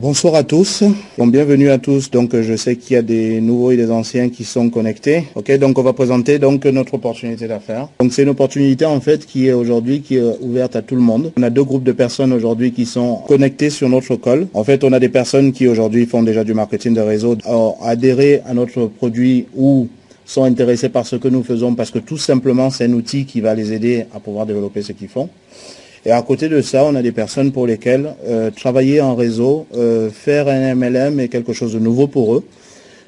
Bonsoir à tous, bienvenue à tous. Donc je sais qu'il y a des nouveaux et des anciens qui sont connectés. Ok, donc on va présenter donc notre opportunité d'affaires. Donc c'est une opportunité en fait qui est aujourd'hui ouverte à tout le monde. On a deux groupes de personnes aujourd'hui qui sont connectés sur notre call. En fait, on a des personnes qui aujourd'hui font déjà du marketing de réseau, ont adhéré à notre produit ou sont intéressés par ce que nous faisons parce que tout simplement c'est un outil qui va les aider à pouvoir développer ce qu'ils font. Et à côté de ça, on a des personnes pour lesquelles travailler en réseau, faire un MLM est quelque chose de nouveau pour eux.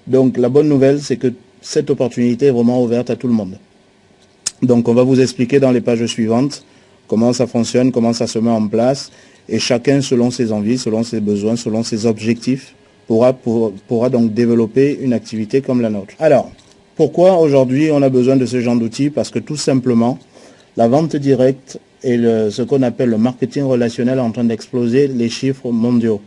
Donc la bonne nouvelle, c'est que cette opportunité est vraiment ouverte à tout le monde. Donc on va vous expliquer dans les pages suivantes comment ça fonctionne, comment ça se met en place. Et chacun, selon ses envies, selon ses besoins, selon ses objectifs, pourra donc développer une activité comme la nôtre. Alors, pourquoi aujourd'hui on a besoin de ce genre d'outils? Parce que tout simplement, la vente directe et ce qu'on appelle le marketing relationnel est en train d'exploser les chiffres mondiaux.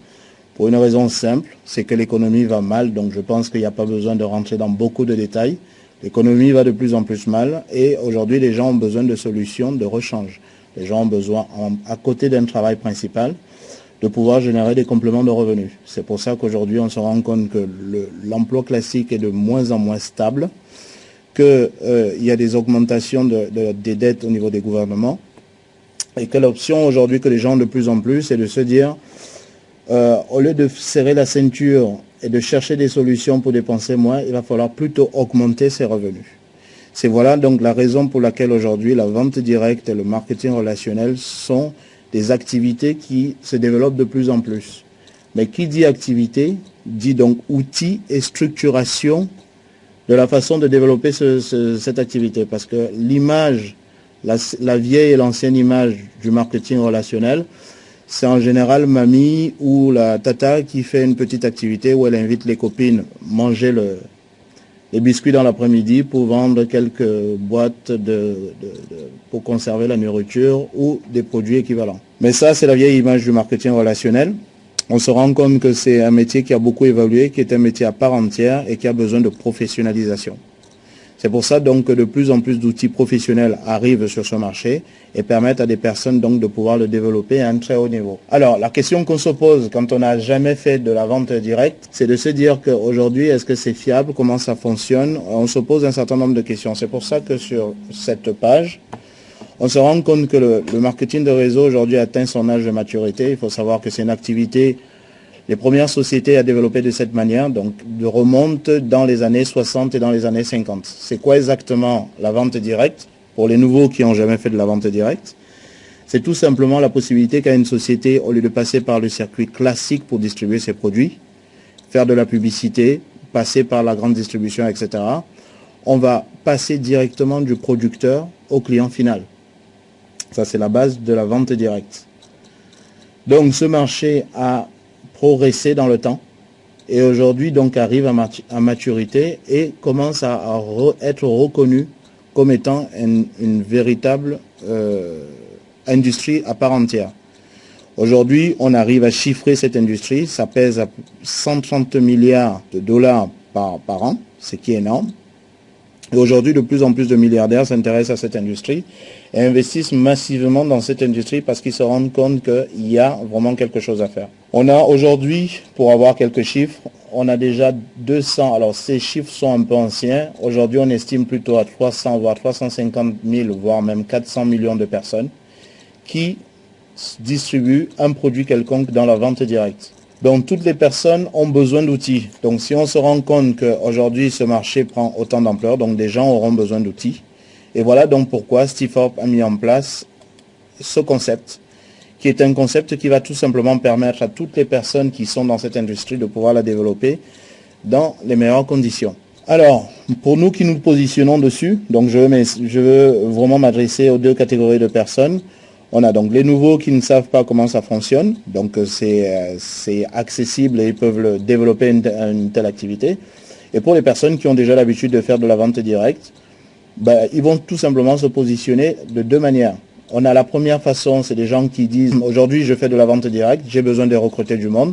Pour une raison simple, c'est que l'économie va mal, donc je pense qu'il n'y a pas besoin de rentrer dans beaucoup de détails. L'économie va de plus en plus mal et aujourd'hui les gens ont besoin de solutions de rechange. Les gens ont besoin, à côté d'un travail principal, de pouvoir générer des compléments de revenus. C'est pour ça qu'aujourd'hui on se rend compte que l'emploi classique est de moins en moins stable, qu'il y a des augmentations des dettes au niveau des gouvernements, et que l'option aujourd'hui que les gens ont de plus en plus, c'est de se dire, au lieu de serrer la ceinture et de chercher des solutions pour dépenser moins, il va falloir plutôt augmenter ses revenus. C'est voilà donc la raison pour laquelle aujourd'hui la vente directe et le marketing relationnel sont des activités qui se développent de plus en plus. Mais qui dit activité, dit donc outils et structuration de la façon de développer cette activité. Parce que l'image, la vieille et l'ancienne image du marketing relationnel, c'est en général mamie ou la tata qui fait une petite activité où elle invite les copines manger les biscuits dans l'après-midi pour vendre quelques boîtes pour conserver la nourriture ou des produits équivalents. Mais ça, c'est la vieille image du marketing relationnel. On se rend compte que c'est un métier qui a beaucoup évolué, qui est un métier à part entière et qui a besoin de professionnalisation. C'est pour ça donc que de plus en plus d'outils professionnels arrivent sur ce marché et permettent à des personnes donc de pouvoir le développer à un très haut niveau. Alors la question qu'on se pose quand on n'a jamais fait de la vente directe, c'est de se dire qu'aujourd'hui, est-ce que c'est fiable, comment ça fonctionne? On se pose un certain nombre de questions. C'est pour ça que sur cette page, on se rend compte que le marketing de réseau aujourd'hui atteint son âge de maturité. Il faut savoir que c'est une activité, les premières sociétés à développer de cette manière, donc de remonte dans les années 60 et dans les années 50. C'est quoi exactement la vente directe? Pour les nouveaux qui n'ont jamais fait de la vente directe, c'est tout simplement la possibilité qu'a une société, au lieu de passer par le circuit classique pour distribuer ses produits, faire de la publicité, passer par la grande distribution, etc., on va passer directement du producteur au client final. Ça, c'est la base de la vente directe. Donc, ce marché a progressé dans le temps et aujourd'hui, donc, arrive à maturité et commence à être reconnu comme étant une véritable industrie à part entière. Aujourd'hui, on arrive à chiffrer cette industrie. Ça pèse à 130 milliards de dollars par an, ce qui est énorme. Et aujourd'hui, de plus en plus de milliardaires s'intéressent à cette industrie et investissent massivement dans cette industrie parce qu'ils se rendent compte qu'il y a vraiment quelque chose à faire. On a aujourd'hui, pour avoir quelques chiffres, on a déjà 200, alors ces chiffres sont un peu anciens, aujourd'hui on estime plutôt à 300 voire 350 000, voire même 400 millions de personnes qui distribuent un produit quelconque dans la vente directe. Donc toutes les personnes ont besoin d'outils. Donc si on se rend compte qu'aujourd'hui ce marché prend autant d'ampleur, donc des gens auront besoin d'outils. Et voilà donc pourquoi Steve Forbes a mis en place ce concept, qui est un concept qui va tout simplement permettre à toutes les personnes qui sont dans cette industrie de pouvoir la développer dans les meilleures conditions. Alors, pour nous qui nous positionnons dessus, donc je veux vraiment m'adresser aux deux catégories de personnes. On a donc les nouveaux qui ne savent pas comment ça fonctionne, donc c'est accessible et ils peuvent développer une telle activité. Et pour les personnes qui ont déjà l'habitude de faire de la vente directe, ils vont tout simplement se positionner de deux manières. On a la première façon, c'est des gens qui disent « Aujourd'hui, je fais de la vente directe, j'ai besoin de recruter du monde,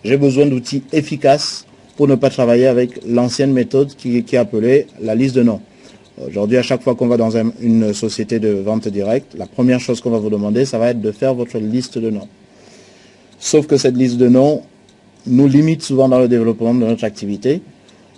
j'ai besoin d'outils efficaces pour ne pas travailler avec l'ancienne méthode qui est appelée la liste de noms. » Aujourd'hui, à chaque fois qu'on va dans une société de vente directe, la première chose qu'on va vous demander, ça va être de faire votre liste de noms. Sauf que cette liste de noms, nous limite souvent dans le développement de notre activité.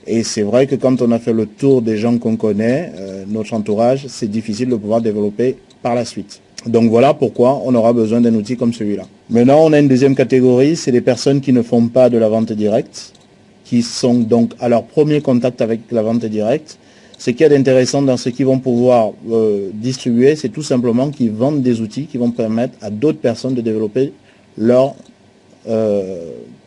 Et c'est vrai que quand on a fait le tour des gens qu'on connaît, notre entourage, c'est difficile de pouvoir développer par la suite. Donc voilà pourquoi on aura besoin d'un outil comme celui-là. Maintenant, on a une deuxième catégorie, c'est les personnes qui ne font pas de la vente directe, qui sont donc à leur premier contact avec la vente directe. Ce qu'il y a d'intéressant dans ce qu'ils vont pouvoir distribuer, c'est tout simplement qu'ils vendent des outils qui vont permettre à d'autres personnes de développer leur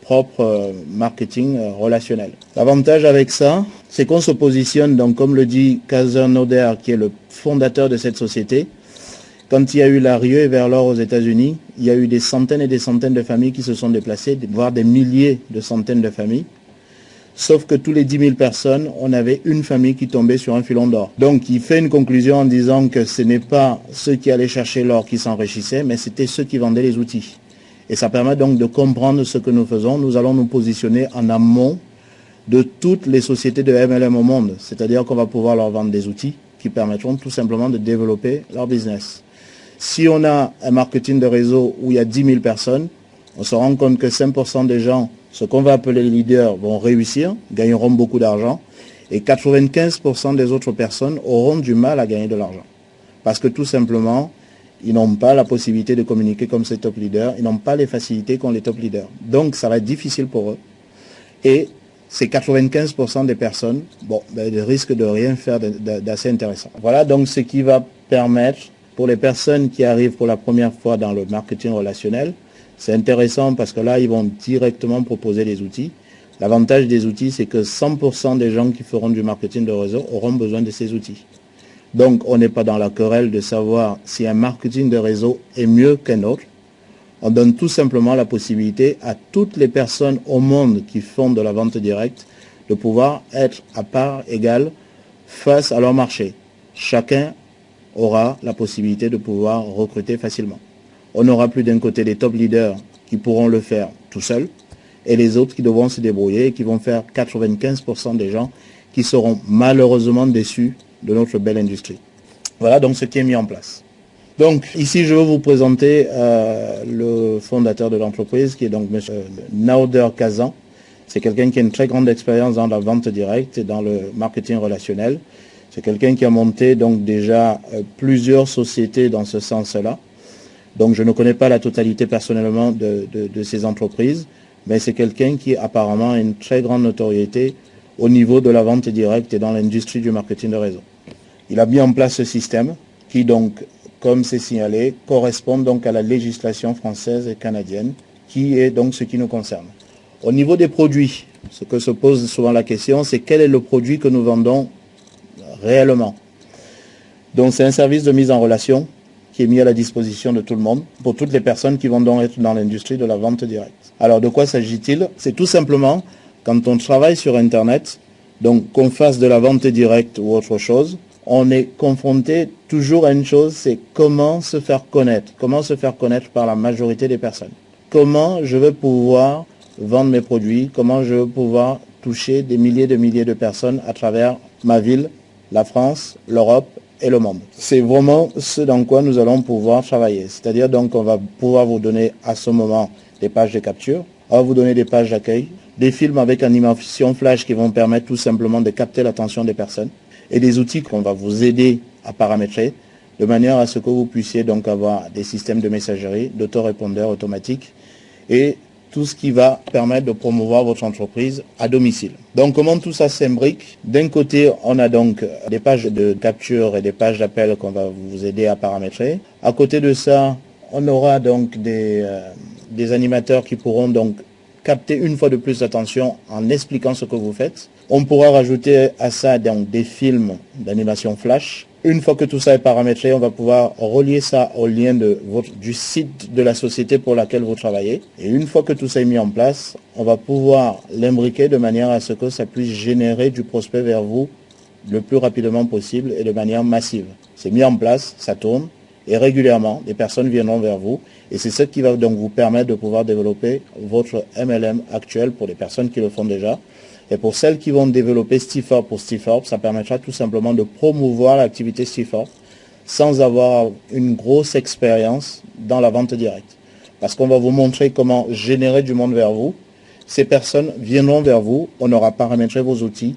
propre marketing relationnel. L'avantage avec ça, c'est qu'on se positionne, donc comme le dit Kaiser Noder, qui est le fondateur de cette société. Quand il y a eu la ruée vers l'or aux États-Unis, il y a eu des centaines et des centaines de familles qui se sont déplacées, voire des milliers de centaines de familles. Sauf que tous les 10 000 personnes, on avait une famille qui tombait sur un filon d'or. Donc il fait une conclusion en disant que ce n'est pas ceux qui allaient chercher l'or qui s'enrichissaient, mais c'était ceux qui vendaient les outils. Et ça permet donc de comprendre ce que nous faisons. Nous allons nous positionner en amont de toutes les sociétés de MLM au monde. C'est-à-dire qu'on va pouvoir leur vendre des outils qui permettront tout simplement de développer leur business. Si on a un marketing de réseau où il y a 10 000 personnes, on se rend compte que 5% des gens, ce qu'on va appeler les leaders, vont réussir, gagneront beaucoup d'argent, et 95% des autres personnes auront du mal à gagner de l'argent. Parce que tout simplement, ils n'ont pas la possibilité de communiquer comme ces top leaders, ils n'ont pas les facilités qu'ont les top leaders. Donc ça va être difficile pour eux. Et ces 95% des personnes, ils risquent de rien faire d'assez intéressant. Voilà donc ce qui va permettre, pour les personnes qui arrivent pour la première fois dans le marketing relationnel, c'est intéressant parce que là, ils vont directement proposer des outils. L'avantage des outils, c'est que 100% des gens qui feront du marketing de réseau auront besoin de ces outils. Donc, on n'est pas dans la querelle de savoir si un marketing de réseau est mieux qu'un autre. On donne tout simplement la possibilité à toutes les personnes au monde qui font de la vente directe de pouvoir être à part égale face à leur marché. Chacun aura la possibilité de pouvoir recruter facilement. On n'aura plus d'un côté des top leaders qui pourront le faire tout seuls et les autres qui devront se débrouiller et qui vont faire 95% des gens qui seront malheureusement déçus de notre belle industrie. Voilà donc ce qui est mis en place. Donc ici je veux vous présenter le fondateur de l'entreprise qui est donc M. Nader Kazan. C'est quelqu'un qui a une très grande expérience dans la vente directe et dans le marketing relationnel. C'est quelqu'un qui a monté donc déjà plusieurs sociétés dans ce sens-là. Donc je ne connais pas la totalité personnellement de ces entreprises, mais c'est quelqu'un qui apparemment a une très grande notoriété au niveau de la vente directe et dans l'industrie du marketing de réseau. Il a mis en place ce système qui donc, comme c'est signalé, correspond donc à la législation française et canadienne, qui est donc ce qui nous concerne. Au niveau des produits, ce que se pose souvent la question, c'est quel est le produit que nous vendons réellement. Donc c'est un service de mise en relation qui est mis à la disposition de tout le monde, pour toutes les personnes qui vont donc être dans l'industrie de la vente directe. Alors de quoi s'agit-il? C'est tout simplement, quand on travaille sur Internet, donc qu'on fasse de la vente directe ou autre chose, on est confronté toujours à une chose, c'est comment se faire connaître. Comment se faire connaître par la majorité des personnes. Comment je vais pouvoir vendre mes produits, comment je vais pouvoir toucher des milliers de personnes à travers ma ville, la France, l'Europe et le monde. C'est vraiment ce dans quoi nous allons pouvoir travailler. C'est-à-dire donc on va pouvoir vous donner à ce moment des pages de capture, on va vous donner des pages d'accueil, des films avec animation flash qui vont permettre tout simplement de capter l'attention des personnes et des outils qu'on va vous aider à paramétrer de manière à ce que vous puissiez donc avoir des systèmes de messagerie, d'autorépondeurs automatiques et tout ce qui va permettre de promouvoir votre entreprise à domicile. Donc comment tout ça s'imbrique? D'un côté, on a donc des pages de capture et des pages d'appel qu'on va vous aider à paramétrer. À côté de ça, on aura donc des animateurs qui pourront donc capter une fois de plus l'attention en expliquant ce que vous faites. On pourra rajouter à ça donc des films d'animation flash. Une fois que tout ça est paramétré, on va pouvoir relier ça au lien du site de la société pour laquelle vous travaillez. Et une fois que tout ça est mis en place, on va pouvoir l'imbriquer de manière à ce que ça puisse générer du prospect vers vous le plus rapidement possible et de manière massive. C'est mis en place, ça tourne, et régulièrement, des personnes viendront vers vous. Et c'est ce qui va donc vous permettre de pouvoir développer votre MLM actuel pour les personnes qui le font déjà. Et pour celles qui vont développer Stifor pour Stifor, ça permettra tout simplement de promouvoir l'activité Stifor sans avoir une grosse expérience dans la vente directe. Parce qu'on va vous montrer comment générer du monde vers vous, Ces personnes viendront vers vous, on aura paramétré vos outils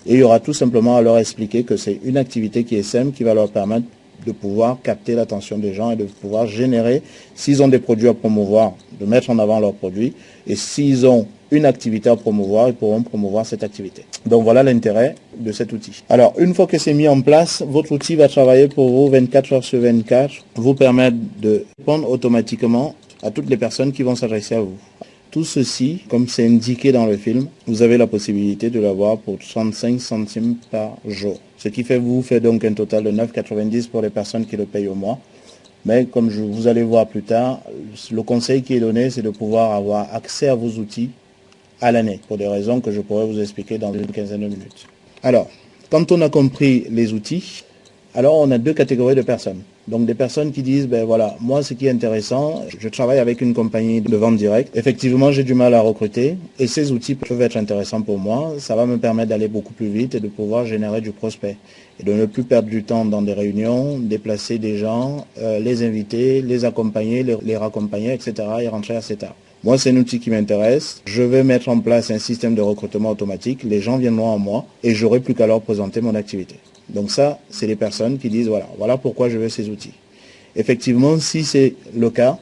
et il y aura tout simplement à leur expliquer que c'est une activité qui est simple, qui va leur permettre de pouvoir capter l'attention des gens et de pouvoir générer, s'ils ont des produits à promouvoir, de mettre en avant leurs produits, et s'ils ont une activité à promouvoir, ils pourront promouvoir cette activité. Donc voilà l'intérêt de cet outil. Alors, une fois que c'est mis en place, votre outil va travailler pour vous 24 heures sur 24, vous permettre de répondre automatiquement à toutes les personnes qui vont s'adresser à vous. Tout ceci, comme c'est indiqué dans le film, vous avez la possibilité de l'avoir pour 35 centimes par jour. Ce qui vous fait donc un total de 9,90 pour les personnes qui le payent au mois. Mais comme vous allez voir plus tard, le conseil qui est donné, c'est de pouvoir avoir accès à vos outils à l'année, pour des raisons que je pourrais vous expliquer dans une quinzaine de minutes. Alors, quand on a compris les outils, alors on a deux catégories de personnes. Donc des personnes qui disent, ben voilà, moi ce qui est intéressant, je travaille avec une compagnie de vente directe. Effectivement, j'ai du mal à recruter et ces outils peuvent être intéressants pour moi. Ça va me permettre d'aller beaucoup plus vite et de pouvoir générer du prospect. Et de ne plus perdre du temps dans des réunions, déplacer des gens, les inviter, les accompagner, les raccompagner, etc. et rentrer assez tard. Moi, c'est un outil qui m'intéresse. Je vais mettre en place un système de recrutement automatique. Les gens viendront à moi et j'aurai plus qu'à leur présenter mon activité. Donc ça, c'est les personnes qui disent, voilà pourquoi je veux ces outils. Effectivement, si c'est le cas,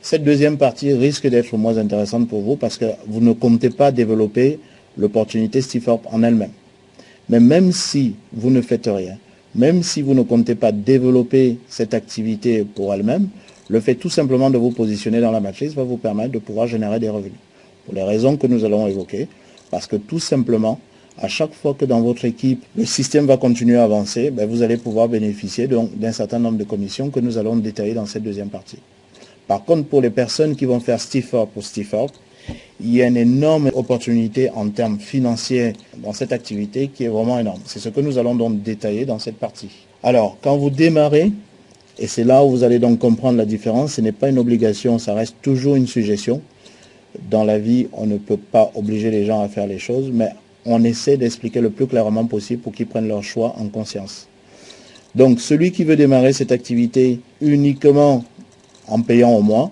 cette deuxième partie risque d'être moins intéressante pour vous parce que vous ne comptez pas développer l'opportunité Stiforp en elle-même. Mais même si vous ne faites rien, même si vous ne comptez pas développer cette activité pour elle-même, le fait tout simplement de vous positionner dans la matrice va vous permettre de pouvoir générer des revenus. Pour les raisons que nous allons évoquer, parce que tout simplement, à chaque fois que dans votre équipe, le système va continuer à avancer, vous allez pouvoir bénéficier d'un certain nombre de commissions que nous allons détailler dans cette deuxième partie. Par contre, pour les personnes qui vont faire Stiforp pour Stiforp, il y a une énorme opportunité en termes financiers dans cette activité qui est vraiment énorme. C'est ce que nous allons donc détailler dans cette partie. Alors, quand vous démarrez, et c'est là où vous allez donc comprendre la différence, ce n'est pas une obligation, ça reste toujours une suggestion. Dans la vie, on ne peut pas obliger les gens à faire les choses, mais on essaie d'expliquer le plus clairement possible pour qu'ils prennent leur choix en conscience. Donc, celui qui veut démarrer cette activité uniquement en payant au mois,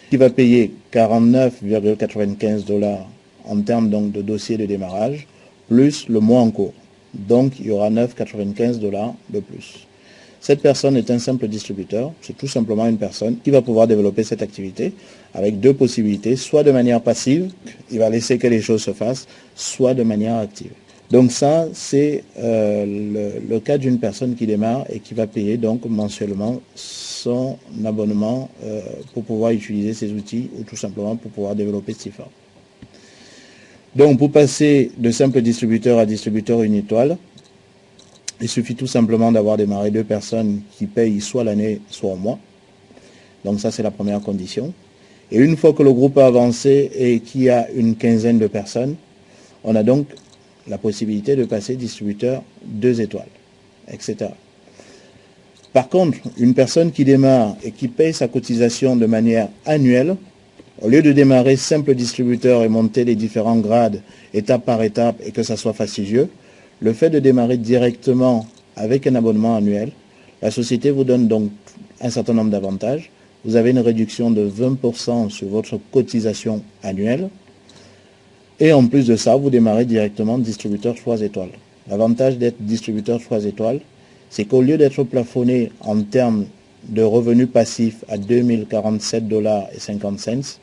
qui va payer 49,95 $ en termes donc de dossier de démarrage, plus le mois en cours. Donc, il y aura 9,95 $ de plus. Cette personne est un simple distributeur, c'est tout simplement une personne qui va pouvoir développer cette activité avec deux possibilités, soit de manière passive, il va laisser que les choses se fassent, soit de manière active. Donc ça, c'est le cas d'une personne qui démarre et qui va payer donc mensuellement son abonnement pour pouvoir utiliser ces outils ou tout simplement pour pouvoir développer Stiforp. Donc pour passer de simple distributeur à distributeur une étoile, il suffit tout simplement d'avoir démarré deux personnes qui payent soit l'année, soit au mois. Donc ça, c'est la première condition. Et une fois que le groupe a avancé et qu'il y a une quinzaine de personnes, on a donc la possibilité de passer distributeur 2 étoiles, etc. Par contre, une personne qui démarre et qui paye sa cotisation de manière annuelle, au lieu de démarrer simple distributeur et monter les différents grades étape par étape et que ça soit fastidieux, le fait de démarrer directement avec un abonnement annuel, la société vous donne donc un certain nombre d'avantages. Vous avez une réduction de 20% sur votre cotisation annuelle. Et en plus de ça, vous démarrez directement distributeur 3 étoiles. L'avantage d'être distributeur 3 étoiles, c'est qu'au lieu d'être plafonné en termes de revenus passifs à 2047,50 $,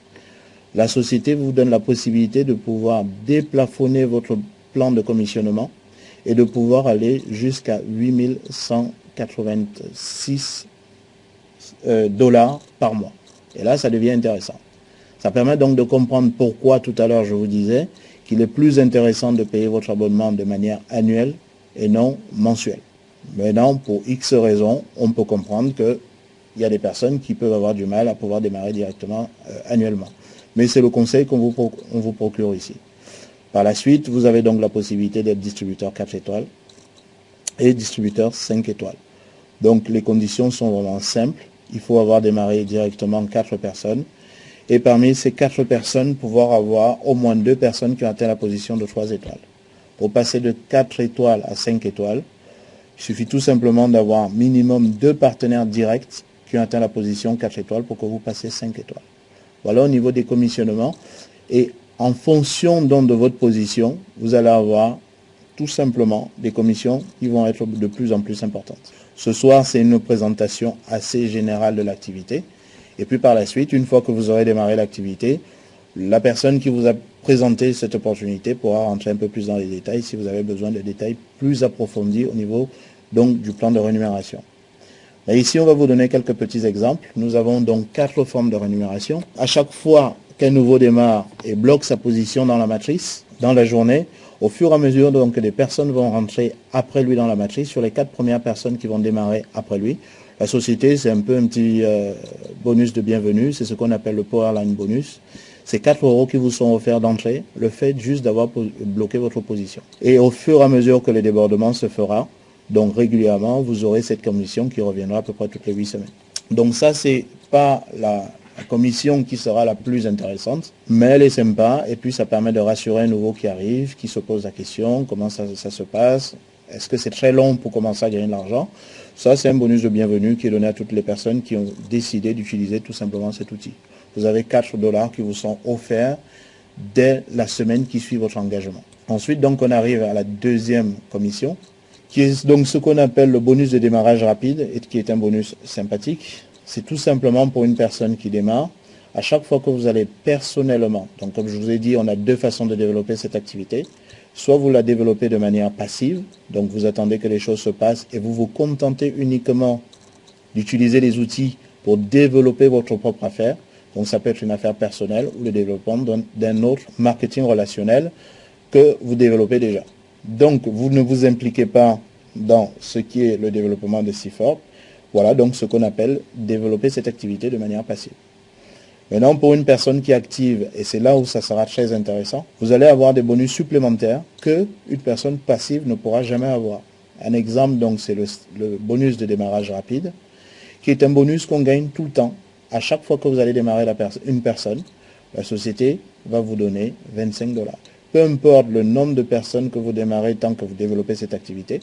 la société vous donne la possibilité de pouvoir déplafonner votre plan de commissionnement et de pouvoir aller jusqu'à 8186 $ par mois. Et là, ça devient intéressant. Ça permet donc de comprendre pourquoi tout à l'heure je vous disais qu'il est plus intéressant de payer votre abonnement de manière annuelle et non mensuelle. Maintenant, pour X raisons, on peut comprendre qu'il y a des personnes qui peuvent avoir du mal à pouvoir démarrer directement annuellement. Mais c'est le conseil qu'on vous procure ici. Par la suite, vous avez donc la possibilité d'être distributeur 4 étoiles et distributeur 5 étoiles. Donc les conditions sont vraiment simples. Il faut avoir démarré directement 4 personnes. Et parmi ces 4 personnes, pouvoir avoir au moins 2 personnes qui ont atteint la position de 3 étoiles. Pour passer de 4 étoiles à 5 étoiles, il suffit tout simplement d'avoir minimum 2 partenaires directs qui ont atteint la position 4 étoiles pour que vous passiez 5 étoiles. Voilà au niveau des commissionnements. Et En fonction donc de votre position, vous allez avoir tout simplement des commissions qui vont être de plus en plus importantes. Ce soir, c'est une présentation assez générale de l'activité. Et puis par la suite, une fois que vous aurez démarré l'activité, la personne qui vous a présenté cette opportunité pourra rentrer un peu plus dans les détails si vous avez besoin de détails plus approfondis au niveau donc du plan de rémunération. Et ici, on va vous donner quelques petits exemples. Nous avons donc 4 formes de rémunération. À chaque fois qu'un nouveau démarre et bloque sa position dans la matrice, dans la journée, au fur et à mesure donc, que des personnes vont rentrer après lui dans la matrice, sur les 4 premières personnes qui vont démarrer après lui, la société, c'est un peu un petit bonus de bienvenue, c'est ce qu'on appelle le Powerline Bonus. C'est 4 € qui vous sont offerts d'entrée, le fait juste d'avoir bloqué votre position. Et au fur et à mesure que le débordement se fera, donc régulièrement, vous aurez cette commission qui reviendra à peu près toutes les 8 semaines. Donc ça, c'est pas la commission qui sera la plus intéressante, mais elle est sympa et puis ça permet de rassurer un nouveau qui arrive, qui se pose la question, comment ça se passe, est-ce que c'est très long pour commencer à gagner de l'argent? Ça, c'est un bonus de bienvenue qui est donné à toutes les personnes qui ont décidé d'utiliser tout simplement cet outil. Vous avez 4 $ qui vous sont offerts dès la semaine qui suit votre engagement. Ensuite, donc, on arrive à la deuxième commission, qui est donc ce qu'on appelle le bonus de démarrage rapide et qui est un bonus sympathique. C'est tout simplement pour une personne qui démarre. À chaque fois que vous allez personnellement, donc comme je vous ai dit, on a 2 façons de développer cette activité. Soit vous la développez de manière passive, donc vous attendez que les choses se passent et vous vous contentez uniquement d'utiliser les outils pour développer votre propre affaire. Donc ça peut être une affaire personnelle ou le développement d'un autre marketing relationnel que vous développez déjà. Donc vous ne vous impliquez pas dans ce qui est le développement de CIFOR. Voilà donc ce qu'on appelle développer cette activité de manière passive. Maintenant, pour une personne qui est active, et c'est là où ça sera très intéressant, vous allez avoir des bonus supplémentaires qu'une personne passive ne pourra jamais avoir. Un exemple, donc, c'est le bonus de démarrage rapide, qui est un bonus qu'on gagne tout le temps. À chaque fois que vous allez démarrer une personne, la société va vous donner 25 $. Peu importe le nombre de personnes que vous démarrez tant que vous développez cette activité,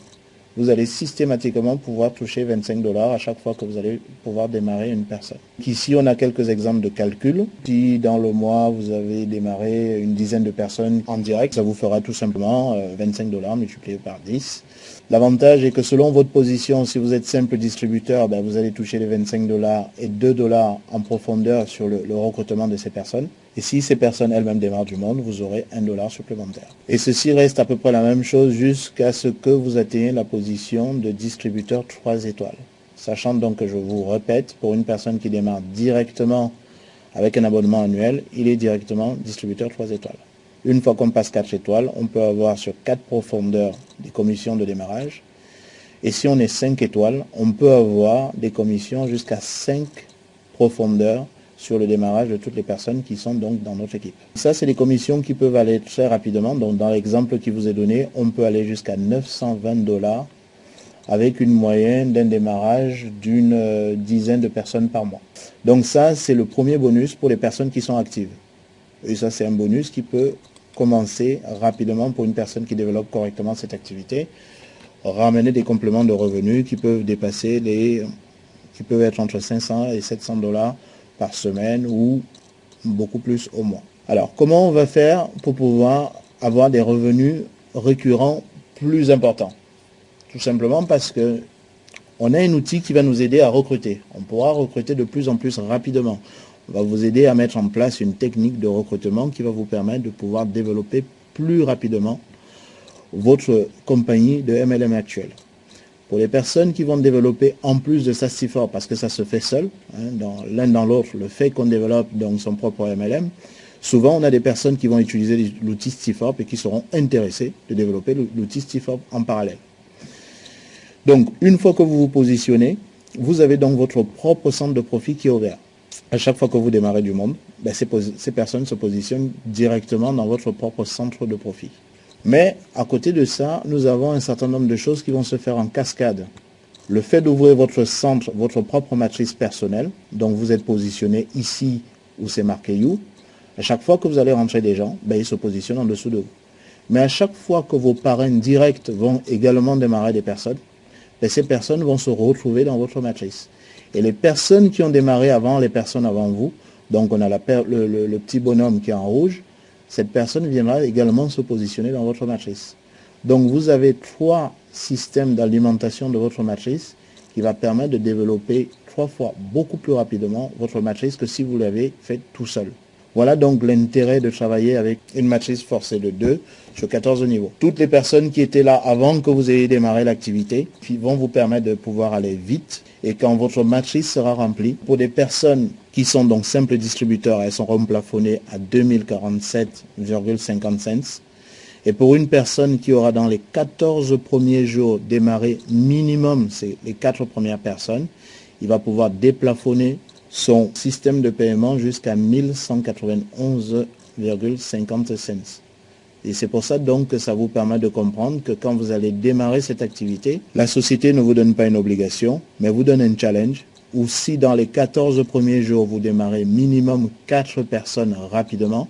vous allez systématiquement pouvoir toucher 25 $ à chaque fois que vous allez pouvoir démarrer une personne. Ici, on a quelques exemples de calcul. Si dans le mois, vous avez démarré une dizaine de personnes en direct, ça vous fera tout simplement 25 $ multiplié par 10. L'avantage est que selon votre position, si vous êtes simple distributeur, ben vous allez toucher les 25 $ et 2 $ en profondeur sur le recrutement de ces personnes. Et si ces personnes elles-mêmes démarrent du monde, vous aurez 1 $ supplémentaire. Et ceci reste à peu près la même chose jusqu'à ce que vous atteignez la position de distributeur 3 étoiles. Sachant donc que je vous répète, pour une personne qui démarre directement avec un abonnement annuel, il est directement distributeur 3 étoiles. Une fois qu'on passe 4 étoiles, on peut avoir sur 4 profondeurs des commissions de démarrage. Et si on est 5 étoiles, on peut avoir des commissions jusqu'à 5 profondeurs sur le démarrage de toutes les personnes qui sont donc dans notre équipe. Ça, c'est des commissions qui peuvent aller très rapidement. Donc, dans l'exemple qui vous est donné, on peut aller jusqu'à 920 $ avec une moyenne d'un démarrage d'une dizaine de personnes par mois. Donc ça, c'est le premier bonus pour les personnes qui sont actives. Et ça, c'est un bonus qui peut commencer rapidement pour une personne qui développe correctement cette activité, ramener des compléments de revenus qui peuvent dépasser qui peuvent être entre 500 et 700 $ par semaine ou beaucoup plus au mois. Alors, comment on va faire pour pouvoir avoir des revenus récurrents plus importants? Tout simplement parce que on a un outil qui va nous aider à recruter. On pourra recruter de plus en plus rapidement. On va vous aider à mettre en place une technique de recrutement qui va vous permettre de pouvoir développer plus rapidement votre compagnie de MLM actuelle. Pour les personnes qui vont développer en plus de ça CIFOR, parce que ça se fait seul, l'un dans l'autre, le fait qu'on développe donc son propre MLM, souvent on a des personnes qui vont utiliser l'outil CIFOR et qui seront intéressées de développer l'outil CIFOR en parallèle. Donc, une fois que vous vous positionnez, vous avez donc votre propre centre de profit qui est ouvert. À chaque fois que vous démarrez du monde, ben ces personnes se positionnent directement dans votre propre centre de profit. Mais à côté de ça, nous avons un certain nombre de choses qui vont se faire en cascade. Le fait d'ouvrir votre centre, votre propre matrice personnelle, donc vous êtes positionné ici où c'est marqué You, à chaque fois que vous allez rentrer des gens, ben ils se positionnent en dessous de vous. Mais à chaque fois que vos parrains directs vont également démarrer des personnes, ben ces personnes vont se retrouver dans votre matrice. Et les personnes qui ont démarré avant les personnes avant vous, donc on a le petit bonhomme qui est en rouge, cette personne viendra également se positionner dans votre matrice. Donc vous avez 3 systèmes d'alimentation de votre matrice qui va permettre de développer 3 fois beaucoup plus rapidement votre matrice que si vous l'avez fait tout seul. Voilà donc l'intérêt de travailler avec une matrice forcée de 2 sur 14 niveaux. Toutes les personnes qui étaient là avant que vous ayez démarré l'activité vont vous permettre de pouvoir aller vite. Et quand votre matrice sera remplie, pour des personnes qui sont donc simples distributeurs, elles seront plafonnées à 2047,50 cents. Et pour une personne qui aura dans les 14 premiers jours démarré minimum, c'est les 4 premières personnes, il va pouvoir déplafonner son système de paiement jusqu'à 1191,50 cents. Et c'est pour ça donc que ça vous permet de comprendre que quand vous allez démarrer cette activité, la société ne vous donne pas une obligation, mais vous donne un challenge, où si dans les 14 premiers jours, vous démarrez minimum 4 personnes rapidement,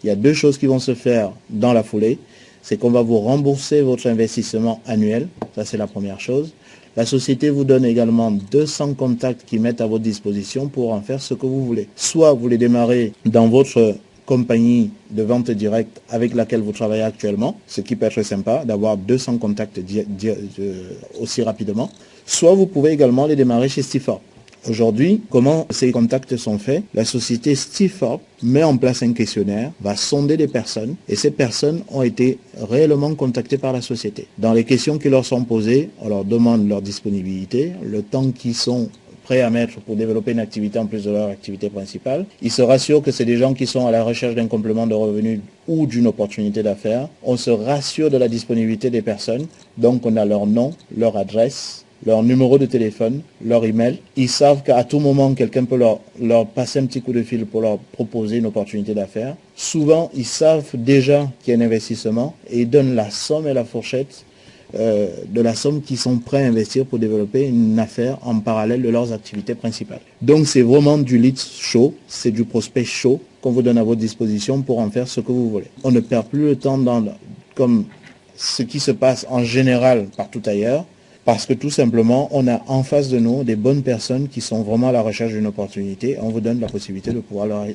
il y a 2 choses qui vont se faire dans la foulée. C'est qu'on va vous rembourser votre investissement annuel, ça c'est la première chose. La société vous donne également 200 contacts qui mettent à votre disposition pour en faire ce que vous voulez. Soit vous les démarrez dans votre compagnie de vente directe avec laquelle vous travaillez actuellement, ce qui peut être sympa d'avoir 200 contacts aussi rapidement. Soit vous pouvez également les démarrer chez Stifor. Aujourd'hui, comment ces contacts sont faits? La société Stifor met en place un questionnaire, va sonder des personnes et ces personnes ont été réellement contactées par la société. Dans les questions qui leur sont posées, on leur demande leur disponibilité, le temps qu'ils sont prêts à mettre pour développer une activité en plus de leur activité principale. Ils se rassurent que c'est des gens qui sont à la recherche d'un complément de revenus ou d'une opportunité d'affaires. On se rassure de la disponibilité des personnes, donc on a leur nom, leur adresse, leur numéro de téléphone, leur email. Ils savent qu'à tout moment, quelqu'un peut leur passer un petit coup de fil pour leur proposer une opportunité d'affaires. Souvent, ils savent déjà qu'il y a un investissement et ils donnent la somme et la fourchette de la somme qu'ils sont prêts à investir pour développer une affaire en parallèle de leurs activités principales. Donc, c'est vraiment du lead chaud, c'est du prospect chaud qu'on vous donne à votre disposition pour en faire ce que vous voulez. On ne perd plus le temps comme ce qui se passe en général partout ailleurs. Parce que tout simplement, on a en face de nous des bonnes personnes qui sont vraiment à la recherche d'une opportunité. On vous donne la possibilité de pouvoir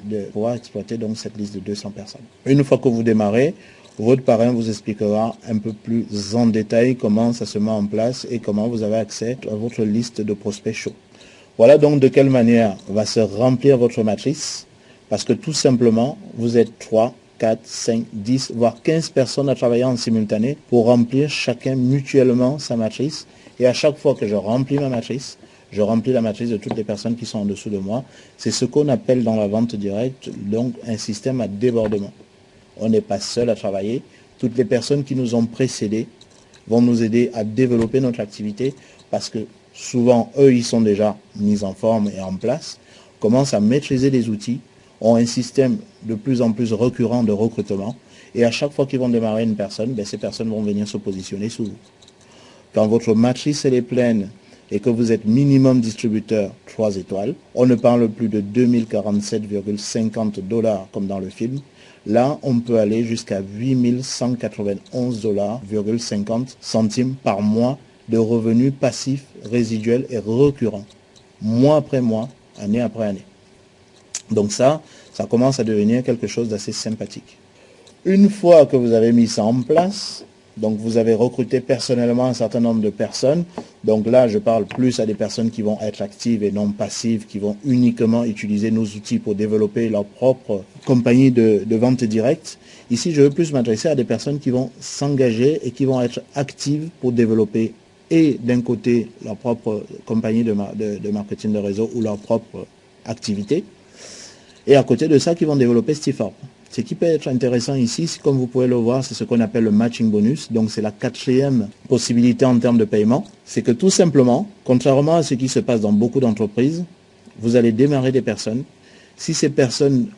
exploiter donc cette liste de 200 personnes. Une fois que vous démarrez, votre parrain vous expliquera un peu plus en détail comment ça se met en place et comment vous avez accès à votre liste de prospects chauds. Voilà donc de quelle manière va se remplir votre matrice. Parce que tout simplement, vous êtes 3, 4, 5, 10, voire 15 personnes à travailler en simultané pour remplir chacun mutuellement sa matrice. Et à chaque fois que je remplis ma matrice, je remplis la matrice de toutes les personnes qui sont en dessous de moi. C'est ce qu'on appelle dans la vente directe, donc un système à débordement. On n'est pas seul à travailler. Toutes les personnes qui nous ont précédés vont nous aider à développer notre activité parce que souvent, eux, ils sont déjà mis en forme et en place, commencent à maîtriser les outils, ont un système de plus en plus récurrent de recrutement et à chaque fois qu'ils vont démarrer une personne, ces personnes vont venir se positionner sous vous. Quand votre matrice elle est pleine et que vous êtes minimum distributeur 3 étoiles, on ne parle plus de 2047,50 $ comme dans le film. Là, on peut aller jusqu'à 8191,50 $ par mois de revenus passifs, résiduels et récurrents, mois après mois, année après année. Donc ça commence à devenir quelque chose d'assez sympathique. Une fois que vous avez mis ça en place, donc vous avez recruté personnellement un certain nombre de personnes. Donc là, je parle plus à des personnes qui vont être actives et non passives, qui vont uniquement utiliser nos outils pour développer leur propre compagnie de vente directe. Ici, je veux plus m'adresser à des personnes qui vont s'engager et qui vont être actives pour développer et d'un côté leur propre compagnie de marketing de réseau ou leur propre activité. Et à côté de ça, qui vont développer Stifor. Ce qui peut être intéressant ici, comme vous pouvez le voir, c'est ce qu'on appelle le matching bonus. Donc c'est la 4e possibilité en termes de paiement. C'est que tout simplement, contrairement à ce qui se passe dans beaucoup d'entreprises, vous allez démarrer des personnes. Si ces personnes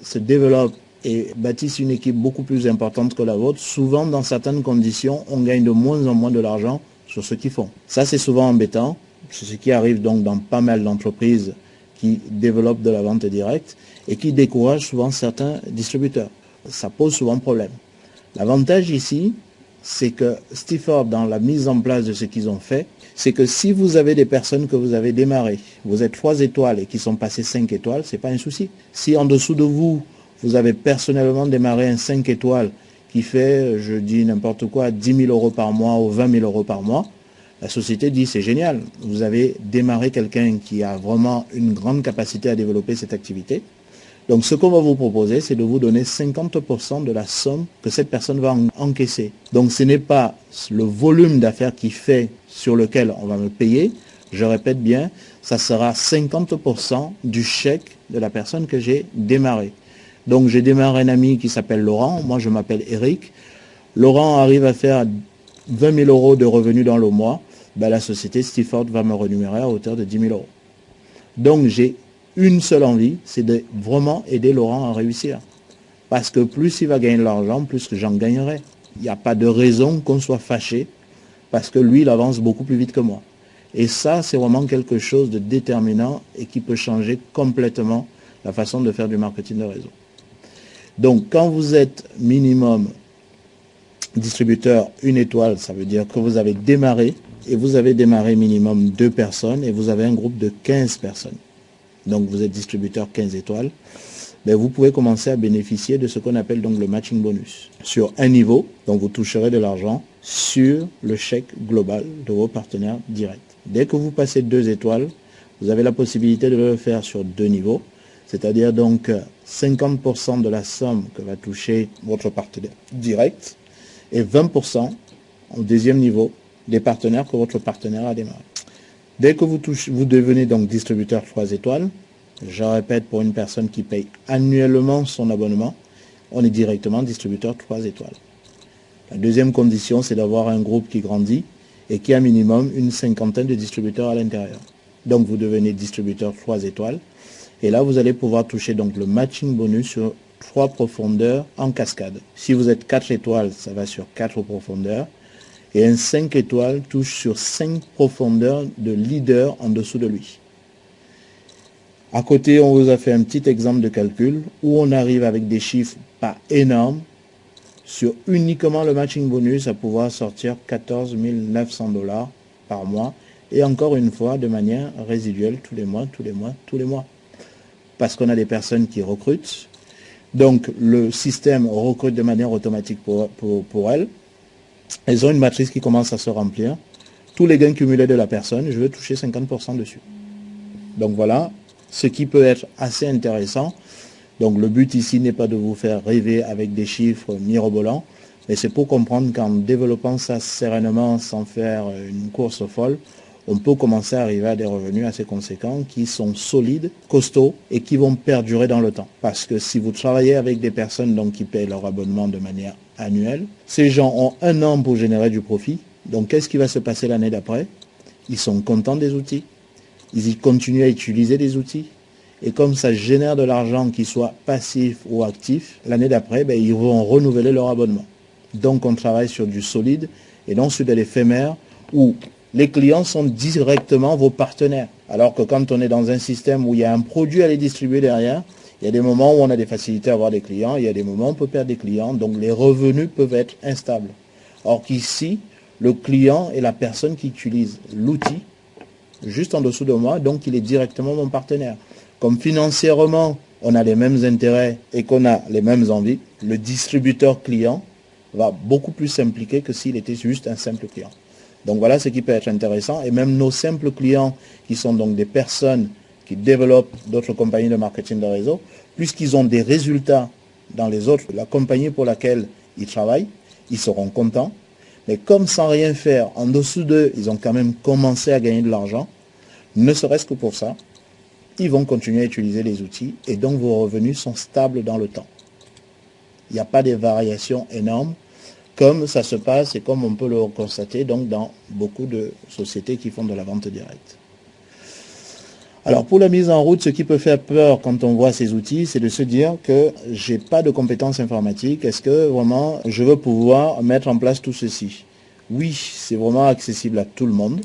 se développent et bâtissent une équipe beaucoup plus importante que la vôtre, souvent dans certaines conditions, on gagne de moins en moins de l'argent sur ce qu'ils font. Ça c'est souvent embêtant. C'est ce qui arrive donc dans pas mal d'entreprises qui développent de la vente directe et qui découragent souvent certains distributeurs. Ça pose souvent problème. L'avantage ici, c'est que Stifor, dans la mise en place de ce qu'ils ont fait, c'est que si vous avez des personnes que vous avez démarrées, vous êtes 3 étoiles et qui sont passées 5 étoiles, c'est pas un souci. Si en dessous de vous, vous avez personnellement démarré un 5 étoiles qui fait, je dis n'importe quoi, 10 000 euros par mois ou 20 000 euros par mois, la société dit c'est génial, vous avez démarré quelqu'un qui a vraiment une grande capacité à développer cette activité. Donc ce qu'on va vous proposer, c'est de vous donner 50% de la somme que cette personne va encaisser. Donc ce n'est pas le volume d'affaires qui fait sur lequel on va me payer, je répète bien, ça sera 50% du chèque de la personne que j'ai démarré. Donc j'ai démarré un ami qui s'appelle Laurent, moi je m'appelle Eric. Laurent arrive à faire 20 000 euros de revenus dans le mois, ben, la société Stifford va me rémunérer à hauteur de 10 000 euros. Donc j'ai une seule envie, c'est de vraiment aider Laurent à réussir. Parce que plus il va gagner de l'argent, plus que j'en gagnerai. Il n'y a pas de raison qu'on soit fâché, parce que lui, il avance beaucoup plus vite que moi. Et ça, c'est vraiment quelque chose de déterminant et qui peut changer complètement la façon de faire du marketing de réseau. Donc, quand vous êtes minimum distributeur 1 étoile, ça veut dire que vous avez démarré, et vous avez démarré minimum 2 personnes, et vous avez un groupe de 15 personnes. Donc, vous êtes distributeur 15 étoiles. Ben, vous pouvez commencer à bénéficier de ce qu'on appelle donc le matching bonus. Sur un niveau, donc vous toucherez de l'argent sur le chèque global de vos partenaires directs. Dès que vous passez 2 étoiles, vous avez la possibilité de le faire sur 2 niveaux, c'est-à-dire donc 50% de la somme que va toucher votre partenaire direct et 20% au deuxième niveau des partenaires que votre partenaire a démarré. Dès que vous devenez donc distributeur 3 étoiles, je répète, pour une personne qui paye annuellement son abonnement, on est directement distributeur 3 étoiles. La deuxième condition, c'est d'avoir un groupe qui grandit et qui a minimum une cinquantaine de distributeurs à l'intérieur. Donc vous devenez distributeur 3 étoiles. Et là, vous allez pouvoir toucher donc le matching bonus sur 3 profondeurs en cascade. Si vous êtes 4 étoiles, ça va sur 4 profondeurs. Et un 5 étoiles touche sur 5 profondeurs de leader en dessous de lui. À côté, on vous a fait un petit exemple de calcul où on arrive avec des chiffres pas énormes sur uniquement le matching bonus à pouvoir sortir 14 900 $ par mois et encore une fois de manière résiduelle tous les mois. Parce qu'on a des personnes qui recrutent. Donc le système recrute de manière automatique pour elles. Elles ont une matrice qui commence à se remplir. Tous les gains cumulés de la personne, je veux toucher 50% dessus. Donc voilà, ce qui peut être assez intéressant. Donc le but ici n'est pas de vous faire rêver avec des chiffres mirobolants, mais c'est pour comprendre qu'en développant ça sereinement sans faire une course folle, on peut commencer à arriver à des revenus assez conséquents qui sont solides, costauds et qui vont perdurer dans le temps. Parce que si vous travaillez avec des personnes donc, qui payent leur abonnement de manière annuelle, ces gens ont 1 an pour générer du profit. Donc qu'est-ce qui va se passer l'année d'après? Ils sont contents des outils. Ils y continuent à utiliser des outils. Et comme ça génère de l'argent, qu'il soit passif ou actif, l'année d'après, ben, ils vont renouveler leur abonnement. Donc on travaille sur du solide et non sur de l'éphémère où les clients sont directement vos partenaires. Alors que quand on est dans un système où il y a un produit à les distribuer derrière, il y a des moments où on a des facilités à avoir des clients, il y a des moments où on peut perdre des clients, donc les revenus peuvent être instables. Or qu'ici, le client est la personne qui utilise l'outil juste en dessous de moi, donc il est directement mon partenaire. Comme financièrement, on a les mêmes intérêts et qu'on a les mêmes envies, le distributeur client va beaucoup plus s'impliquer que s'il était juste un simple client. Donc voilà ce qui peut être intéressant. Et même nos simples clients, qui sont donc des personnes qui développent d'autres compagnies de marketing de réseau, puisqu'ils ont des résultats dans les autres, la compagnie pour laquelle ils travaillent, ils seront contents. Mais comme sans rien faire, en dessous d'eux, ils ont quand même commencé à gagner de l'argent, ne serait-ce que pour ça, ils vont continuer à utiliser les outils et donc vos revenus sont stables dans le temps. Il n'y a pas de variations énormes comme ça se passe et comme on peut le constater donc dans beaucoup de sociétés qui font de la vente directe. Alors pour la mise en route, ce qui peut faire peur quand on voit ces outils, c'est de se dire que j'ai pas de compétences informatiques. Est-ce que vraiment je veux pouvoir mettre en place tout ceci? Oui, c'est vraiment accessible à tout le monde.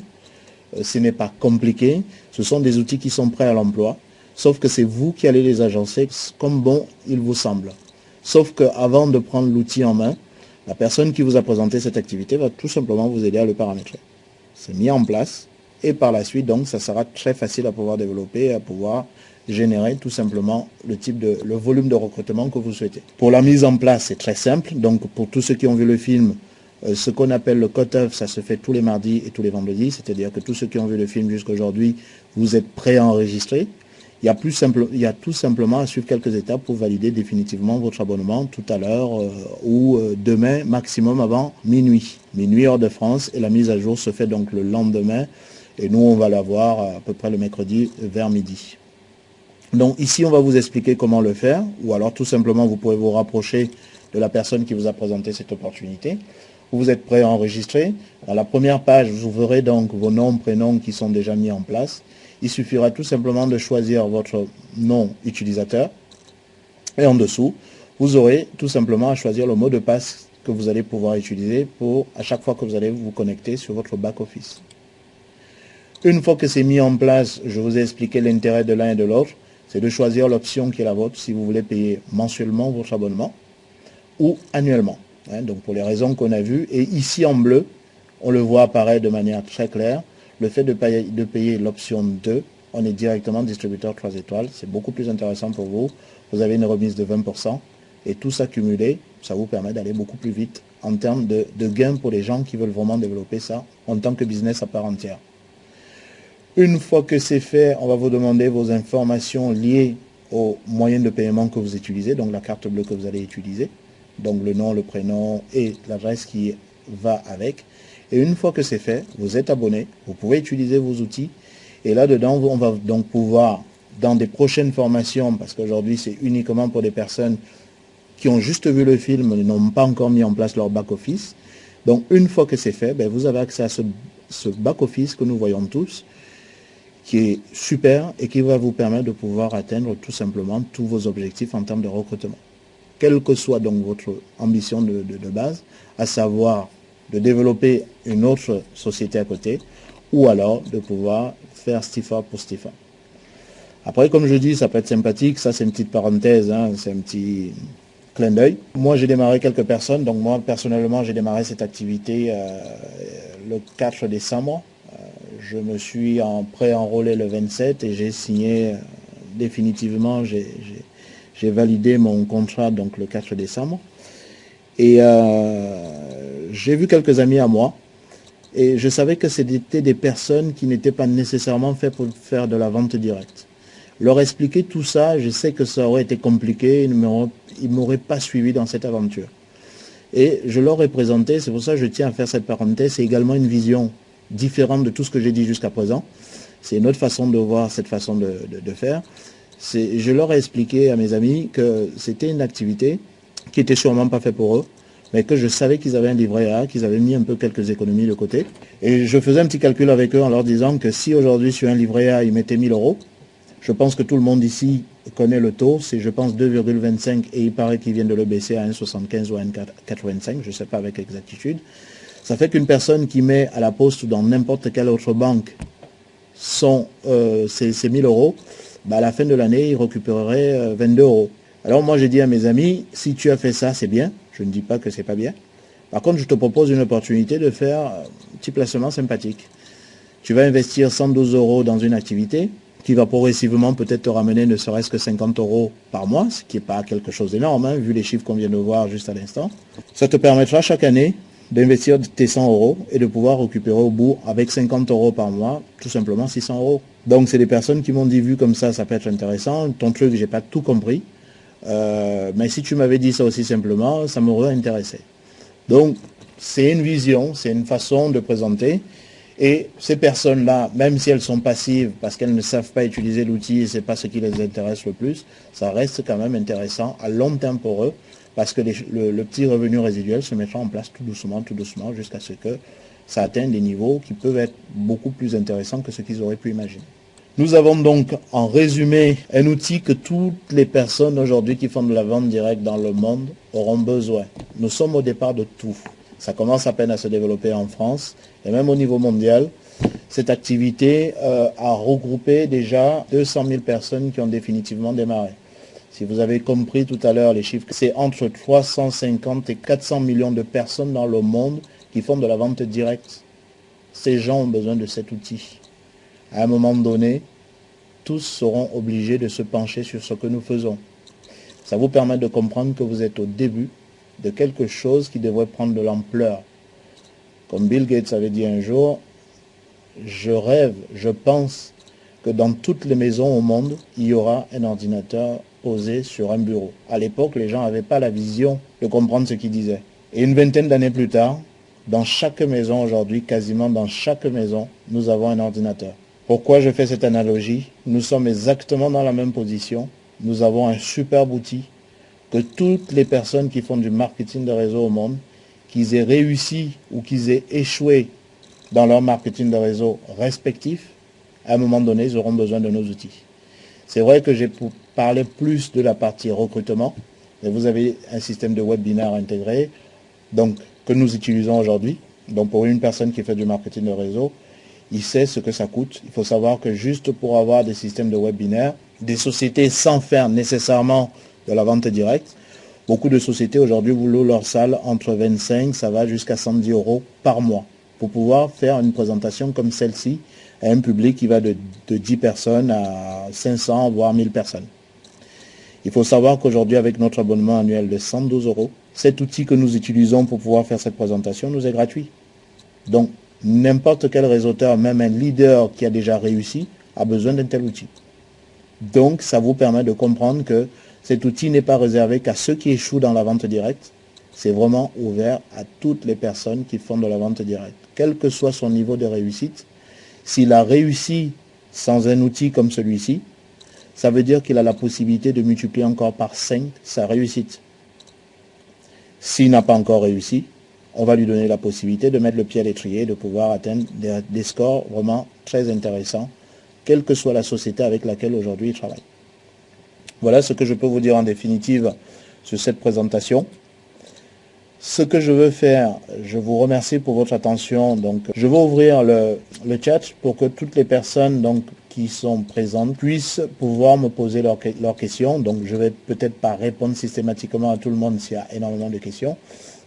Ce n'est pas compliqué. Ce sont des outils qui sont prêts à l'emploi. Sauf que c'est vous qui allez les agencer comme bon il vous semble. Sauf qu'avant de prendre l'outil en main, la personne qui vous a présenté cette activité va tout simplement vous aider à le paramétrer. C'est mis en place. Et par la suite, donc, ça sera très facile à pouvoir développer, à pouvoir générer tout simplement le volume de recrutement que vous souhaitez. Pour la mise en place, c'est très simple. Donc pour tous ceux qui ont vu le film, ce qu'on appelle le cut-off, ça se fait tous les mardis et tous les vendredis. C'est-à-dire que tous ceux qui ont vu le film jusqu'à aujourd'hui, vous êtes prêts à enregistrer. Il y a tout simplement à suivre quelques étapes pour valider définitivement votre abonnement tout à l'heure ou demain, maximum avant minuit. Minuit hors de France, et la mise à jour se fait donc le lendemain. Et nous, on va l'avoir à peu près le mercredi vers midi. Donc ici, on va vous expliquer comment le faire, ou alors tout simplement, vous pouvez vous rapprocher de la personne qui vous a présenté cette opportunité. Vous êtes prêt à enregistrer. Dans la première page, vous verrez donc vos noms, prénoms qui sont déjà mis en place. Il suffira tout simplement de choisir votre nom utilisateur. Et en dessous, vous aurez tout simplement à choisir le mot de passe que vous allez pouvoir utiliser à chaque fois que vous allez vous connecter sur votre back-office. Une fois que c'est mis en place, je vous ai expliqué l'intérêt de l'un et de l'autre. C'est de choisir l'option qui est la vôtre si vous voulez payer mensuellement votre abonnement ou annuellement. Donc pour les raisons qu'on a vues. Et ici en bleu, on le voit apparaître de manière très claire. Le fait de payer l'option 2, on est directement distributeur 3 étoiles. C'est beaucoup plus intéressant pour vous. Vous avez une remise de 20%. Et tout ça cumulé, ça vous permet d'aller beaucoup plus vite en termes de gains pour les gens qui veulent vraiment développer ça en tant que business à part entière. Une fois que c'est fait, on va vous demander vos informations liées aux moyens de paiement que vous utilisez, donc la carte bleue que vous allez utiliser, donc le nom, le prénom et l'adresse qui va avec. Et une fois que c'est fait, vous êtes abonné, vous pouvez utiliser vos outils. Et là-dedans, on va donc pouvoir, dans des prochaines formations, parce qu'aujourd'hui c'est uniquement pour des personnes qui ont juste vu le film et n'ont pas encore mis en place leur back-office. Donc une fois que c'est fait, vous avez accès à ce back-office que nous voyons tous, qui est super et qui va vous permettre de pouvoir atteindre tout simplement tous vos objectifs en termes de recrutement. Quelle que soit donc votre ambition de base, à savoir de développer une autre société à côté, ou alors de pouvoir faire Stifa pour Stifa. Après, comme je dis, ça peut être sympathique, ça c'est une petite parenthèse, c'est un petit clin d'œil. Moi j'ai démarré quelques personnes, donc moi personnellement j'ai démarré cette activité le 4 décembre. Je me suis pré-enrôlé le 27 et j'ai signé définitivement, j'ai validé mon contrat donc le 4 décembre. Et j'ai vu quelques amis à moi et je savais que c'était des personnes qui n'étaient pas nécessairement faites pour faire de la vente directe. Leur expliquer tout ça, je sais que ça aurait été compliqué, ils ne m'auraient pas suivi dans cette aventure. Et je leur ai présenté, c'est pour ça que je tiens à faire cette parenthèse, c'est également une vision différente de tout ce que j'ai dit jusqu'à présent. C'est une autre façon de voir cette façon de faire. Je leur ai expliqué à mes amis que c'était une activité qui était sûrement pas faite pour eux, mais que je savais qu'ils avaient un livret A, qu'ils avaient mis un peu quelques économies de côté. Et je faisais un petit calcul avec eux en leur disant que si aujourd'hui sur un livret A, ils mettaient 1000 €, je pense que tout le monde ici connaît le taux, c'est je pense 2,25 et il paraît qu'ils viennent de le baisser à 1,75 ou à 1,85, je ne sais pas avec exactitude. Ça fait qu'une personne qui met à la poste ou dans n'importe quelle autre banque ces 1000 €, à la fin de l'année, il récupérerait 22 €. Alors moi, j'ai dit à mes amis, si tu as fait ça, c'est bien. Je ne dis pas que c'est pas bien. Par contre, je te propose une opportunité de faire un petit placement sympathique. Tu vas investir 112 € dans une activité qui va progressivement peut-être te ramener ne serait-ce que 50 € par mois, ce qui n'est pas quelque chose d'énorme, vu les chiffres qu'on vient de voir juste à l'instant. Ça te permettra chaque année d'investir tes 100 € et de pouvoir récupérer au bout, avec 50 € par mois, tout simplement 600 €. Donc c'est des personnes qui m'ont dit, vu comme ça peut être intéressant. Ton truc, j'ai pas tout compris. Mais si tu m'avais dit ça aussi simplement, ça m'aurait intéressé. Donc c'est une vision, c'est une façon de présenter. Et ces personnes-là, même si elles sont passives, parce qu'elles ne savent pas utiliser l'outil et ce n'est pas ce qui les intéresse le plus, ça reste quand même intéressant à long terme pour eux, parce que le petit revenu résiduel se mettra en place tout doucement, jusqu'à ce que ça atteigne des niveaux qui peuvent être beaucoup plus intéressants que ce qu'ils auraient pu imaginer. Nous avons donc en résumé un outil que toutes les personnes aujourd'hui qui font de la vente directe dans le monde auront besoin. Nous sommes au départ de tout. Ça commence à peine à se développer en France et même au niveau mondial. Cette activité a regroupé déjà 200 000 personnes qui ont définitivement démarré. Si vous avez compris tout à l'heure les chiffres, c'est entre 350 et 400 millions de personnes dans le monde qui font de la vente directe. Ces gens ont besoin de cet outil. À un moment donné, tous seront obligés de se pencher sur ce que nous faisons. Ça vous permet de comprendre que vous êtes au début de quelque chose qui devrait prendre de l'ampleur. Comme Bill Gates avait dit un jour, je rêve, je pense que dans toutes les maisons au monde, il y aura un ordinateur posé sur un bureau. À l'époque, les gens n'avaient pas la vision de comprendre ce qu'il disait. Et une vingtaine d'années plus tard, dans chaque maison aujourd'hui, quasiment dans chaque maison, nous avons un ordinateur. Pourquoi je fais cette analogie? Nous sommes exactement dans la même position. Nous avons un superbe outil que toutes les personnes qui font du marketing de réseau au monde, qu'ils aient réussi ou qu'ils aient échoué dans leur marketing de réseau respectif, à un moment donné, ils auront besoin de nos outils. C'est vrai que j'ai parlé plus de la partie recrutement, mais vous avez un système de webinaire intégré, donc que nous utilisons aujourd'hui. Donc pour une personne qui fait du marketing de réseau, il sait ce que ça coûte. Il faut savoir que juste pour avoir des systèmes de webinaire, des sociétés sans faire nécessairement de la vente directe, beaucoup de sociétés aujourd'hui vous louent leur salle entre 25, ça va jusqu'à 110 € par mois pour pouvoir faire une présentation comme celle-ci à un public qui va de 10 personnes à 500, voire 1000 personnes. Il faut savoir qu'aujourd'hui, avec notre abonnement annuel de 112 €, cet outil que nous utilisons pour pouvoir faire cette présentation nous est gratuit. Donc, n'importe quel réseauteur, même un leader qui a déjà réussi, a besoin d'un tel outil. Donc, ça vous permet de comprendre que cet outil n'est pas réservé qu'à ceux qui échouent dans la vente directe. C'est vraiment ouvert à toutes les personnes qui font de la vente directe. Quel que soit son niveau de réussite, s'il a réussi sans un outil comme celui-ci, ça veut dire qu'il a la possibilité de multiplier encore par 5 sa réussite. S'il n'a pas encore réussi, on va lui donner la possibilité de mettre le pied à l'étrier, de pouvoir atteindre des scores vraiment très intéressants, quelle que soit la société avec laquelle aujourd'hui il travaille. Voilà ce que je peux vous dire en définitive sur cette présentation. Ce que je veux faire, je vous remercie pour votre attention. Donc, je vais ouvrir le chat pour que toutes les personnes qui sont présentes puissent pouvoir me poser leurs questions. Donc, je ne vais peut-être pas répondre systématiquement à tout le monde s'il y a énormément de questions.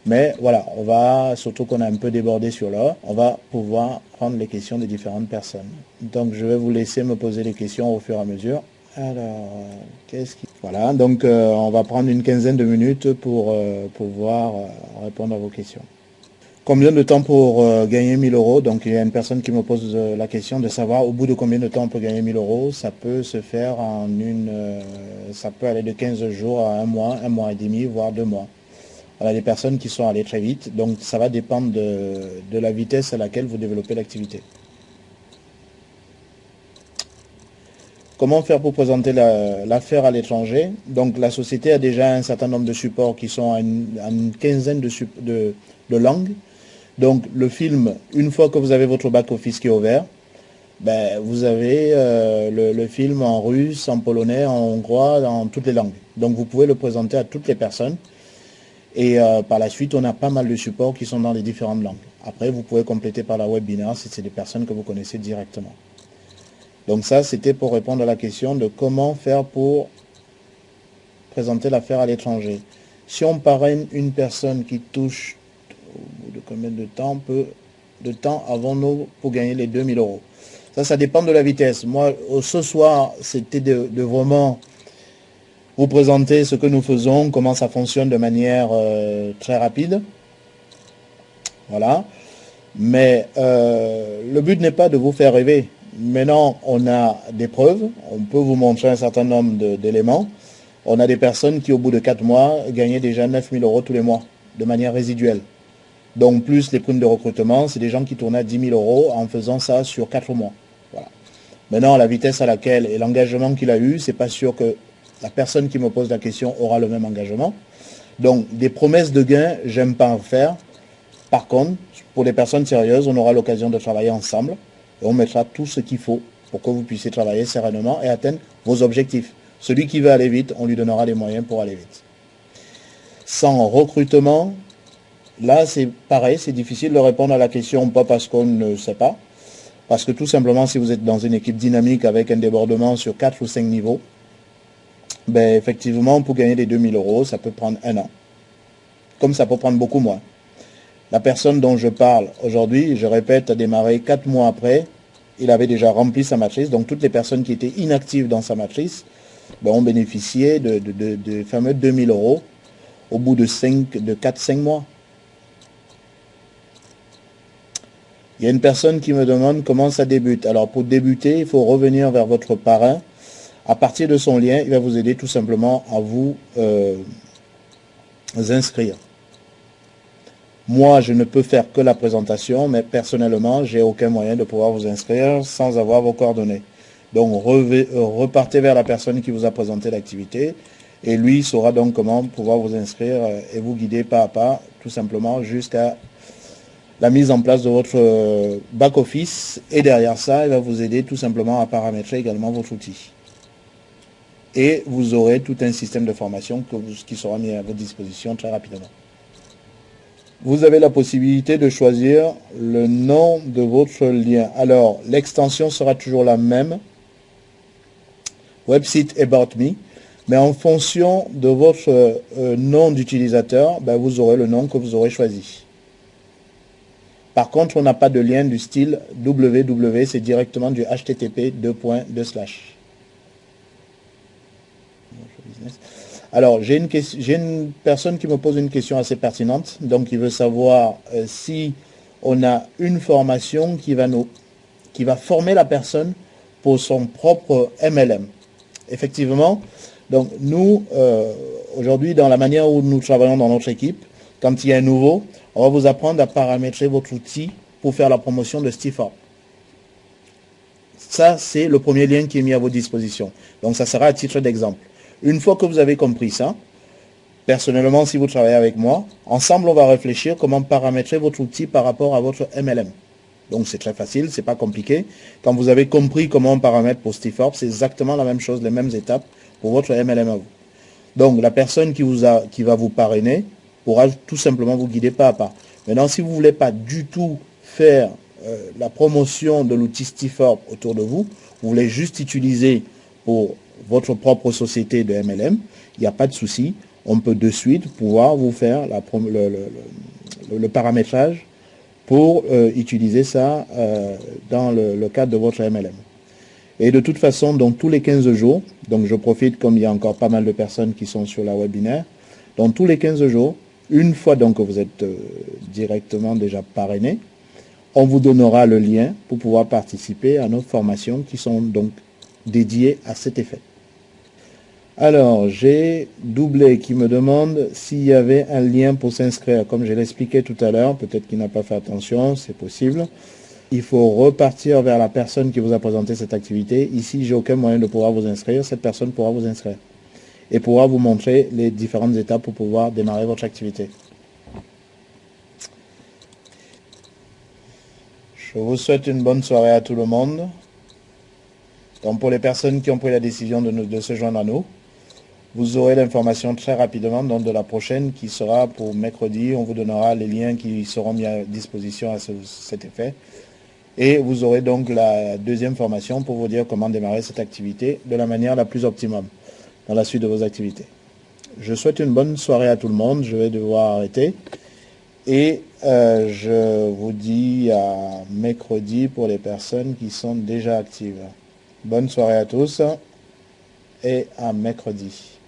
Mais voilà, on va, surtout qu'on a un peu débordé sur l'heure, on va pouvoir prendre les questions des différentes personnes. Donc, je vais vous laisser me poser les questions au fur et à mesure. Alors, voilà, donc on va prendre une quinzaine de minutes pour pouvoir répondre à vos questions. Combien de temps pour gagner 1000 €? Donc il y a une personne qui me pose la question de savoir au bout de combien de temps on peut gagner 1000 €. Ça peut se faire en ça peut aller de 15 jours à un mois et demi, voire 2 mois. On a des personnes qui sont allées très vite, donc ça va dépendre de la vitesse à laquelle vous développez l'activité. Comment faire pour présenter l'affaire à l'étranger? Donc la société a déjà un certain nombre de supports qui sont à une quinzaine de langues. Donc le film, une fois que vous avez votre back-office qui est ouvert, ben, vous avez le film en russe, en polonais, en hongrois, dans toutes les langues. Donc vous pouvez le présenter à toutes les personnes. Et par la suite, on a pas mal de supports qui sont dans les différentes langues. Après, vous pouvez compléter par la webinaire si c'est des personnes que vous connaissez directement. Donc ça, c'était pour répondre à la question de comment faire pour présenter l'affaire à l'étranger. Si on parraine une personne qui touche, au bout de combien de temps avons-nous pour gagner les 2000 €? Ça dépend de la vitesse. Moi, ce soir, c'était de vraiment vous présenter ce que nous faisons, comment ça fonctionne de manière très rapide. Voilà. Mais le but n'est pas de vous faire rêver. Maintenant, on a des preuves, on peut vous montrer un certain nombre d'éléments. On a des personnes qui, au bout de 4 mois, gagnaient déjà 9000 € tous les mois, de manière résiduelle. Donc, plus les primes de recrutement, c'est des gens qui tournaient à 10 000 € en faisant ça sur 4 mois. Voilà. Maintenant, la vitesse à laquelle et l'engagement qu'il a eu, c'est pas sûr que la personne qui me pose la question aura le même engagement. Donc, des promesses de gains, j'aime pas en faire. Par contre, pour les personnes sérieuses, on aura l'occasion de travailler ensemble. Et on mettra tout ce qu'il faut pour que vous puissiez travailler sereinement et atteindre vos objectifs. Celui qui veut aller vite, on lui donnera les moyens pour aller vite. Sans recrutement, là c'est pareil, c'est difficile de répondre à la question, pas parce qu'on ne sait pas, parce que tout simplement si vous êtes dans une équipe dynamique avec un débordement sur 4 ou 5 niveaux, ben effectivement pour gagner les 2000 €, ça peut prendre 1 an. Comme ça peut prendre beaucoup moins. La personne dont je parle aujourd'hui, je répète, a démarré 4 mois après il avait déjà rempli sa matrice. Donc toutes les personnes qui étaient inactives dans sa matrice ont bénéficié de fameux 2000 € au bout de 4-5 mois. Il y a une personne qui me demande comment ça débute. Alors pour débuter, il faut revenir vers votre parrain. À partir de son lien, il va vous aider tout simplement à vous inscrire. Moi, je ne peux faire que la présentation, mais personnellement, j'ai aucun moyen de pouvoir vous inscrire sans avoir vos coordonnées. Donc repartez vers la personne qui vous a présenté l'activité et lui saura donc comment pouvoir vous inscrire et vous guider pas à pas, tout simplement jusqu'à la mise en place de votre back-office, et derrière ça, il va vous aider tout simplement à paramétrer également votre outil. Et vous aurez tout un système de formation qui sera mis à votre disposition très rapidement. Vous avez la possibilité de choisir le nom de votre lien. Alors, l'extension sera toujours la même, Website About Me, mais en fonction de votre nom d'utilisateur, vous aurez le nom que vous aurez choisi. Par contre, on n'a pas de lien du style www, c'est directement du http://. Alors, j'ai une personne qui me pose une question assez pertinente, donc il veut savoir si on a une formation qui va former la personne pour son propre MLM. Effectivement, donc nous, aujourd'hui, dans la manière où nous travaillons dans notre équipe, quand il y a un nouveau, on va vous apprendre à paramétrer votre outil pour faire la promotion de Stiforp. Ça, c'est le premier lien qui est mis à votre disposition. Donc, ça sera à titre d'exemple. Une fois que vous avez compris ça, personnellement, si vous travaillez avec moi, ensemble, on va réfléchir comment paramétrer votre outil par rapport à votre MLM. Donc, c'est très facile, c'est pas compliqué. Quand vous avez compris comment on paramètre pour Stiforp, c'est exactement la même chose, les mêmes étapes pour votre MLM à vous. Donc, la personne qui va vous parrainer pourra tout simplement vous guider pas à pas. Maintenant, si vous ne voulez pas du tout faire la promotion de l'outil Stiforp autour de vous, vous voulez juste utiliser pour votre propre société de MLM, il n'y a pas de souci. On peut de suite pouvoir vous faire le paramétrage pour utiliser ça dans le cadre de votre MLM. Et de toute façon, donc tous les 15 jours, donc je profite comme il y a encore pas mal de personnes qui sont sur la webinaire, donc tous les 15 jours, une fois donc que vous êtes directement déjà parrainé, on vous donnera le lien pour pouvoir participer à nos formations qui sont donc dédiées à cet effet. Alors, j'ai Doublé qui me demande s'il y avait un lien pour s'inscrire. Comme je l'expliquais tout à l'heure, peut-être qu'il n'a pas fait attention, c'est possible. Il faut repartir vers la personne qui vous a présenté cette activité. Ici, j'ai aucun moyen de pouvoir vous inscrire. Cette personne pourra vous inscrire et pourra vous montrer les différentes étapes pour pouvoir démarrer votre activité. Je vous souhaite une bonne soirée à tout le monde. Donc pour les personnes qui ont pris la décision de se joindre à nous, vous aurez l'information très rapidement donc de la prochaine qui sera pour mercredi. On vous donnera les liens qui seront mis à disposition à cet effet. Et vous aurez donc la deuxième formation pour vous dire comment démarrer cette activité de la manière la plus optimum dans la suite de vos activités. Je souhaite une bonne soirée à tout le monde. Je vais devoir arrêter. Et je vous dis à mercredi pour les personnes qui sont déjà actives. Bonne soirée à tous et à mercredi.